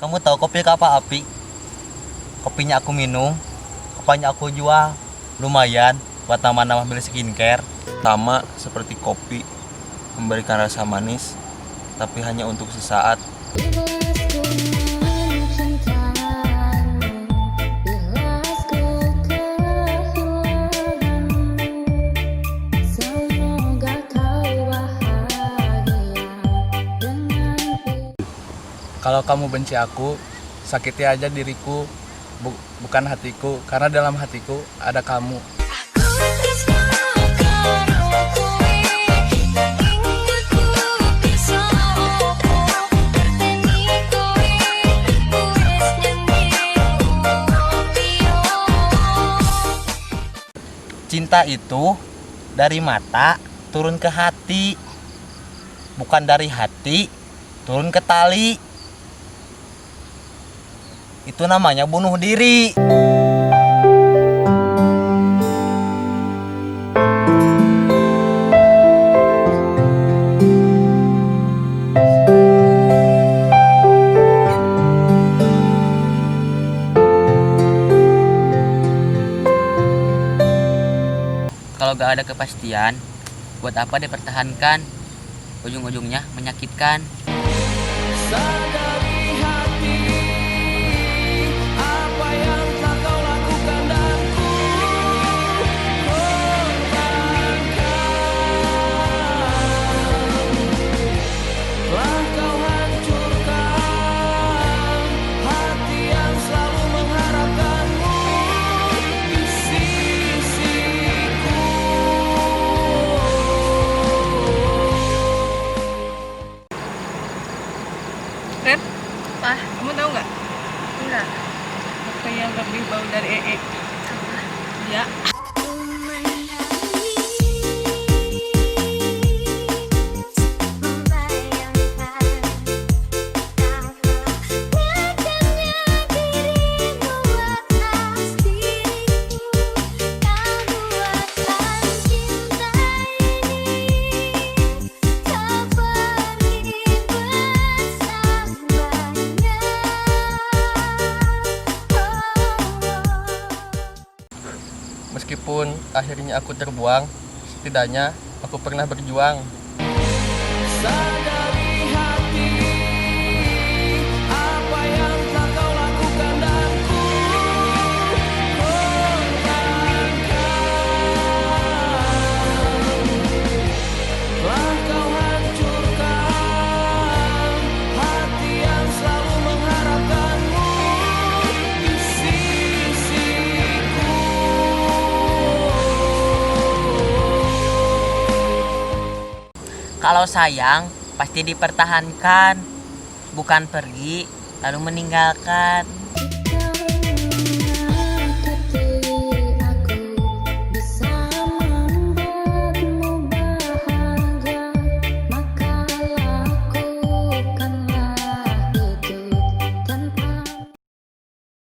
Kamu tahu kopi apa api? Kopinya aku minum, kopanya aku jual. Lumayan buat nama-nama beli skincare. Sama seperti kopi, memberikan rasa manis, tapi hanya untuk sesaat. Kalau kamu benci aku, sakiti aja diriku, bukan hatiku, karena dalam hatiku ada kamu. Cinta itu dari mata turun ke hati, bukan dari hati turun ke tali. Itu namanya bunuh diri. Kalau gak ada kepastian, buat apa dipertahankan? Ujung-ujungnya menyakitkan. Sadari hati apa yang telah kau lakukan dan ku korbankan. Telah kau hancurkan hati yang selalu mengharapkanmu di sisiku. Ren, Pak, kamu tahu nggak? Enggak. Apa yang lebih bau dari EE? Apa? Ya. Meskipun akhirnya aku terbuang, setidaknya aku pernah berjuang. Sadari hati apa yang telah kau lakukan dan ku korbankan. Telah kau hancurkan hati yang selalu mengharapkanmu di sisiku. Kalau sayang pasti dipertahankan, bukan pergi lalu meninggalkan.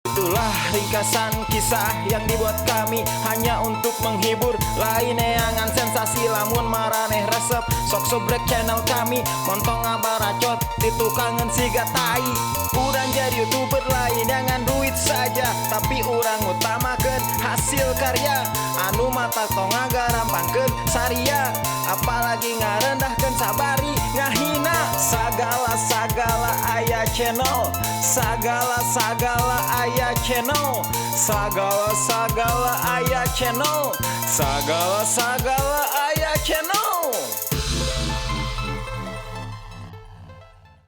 Itulah ringkasan kisah yang dibuat kami hanya untuk menghibur. Lain neangan sensasi lamun maraneh resep. Sok subrek channel kami montong abaracot itu kangen siga tai. Urang jadi youtuber lain dengan duit saja, tapi urang utamakeun hasil karya. Anu mata tong ngagarampankeun saria, apalagi ngarendahkeun sabari ngahina. Sagala aya channel, sagala aya channel, sagala aya channel, sagala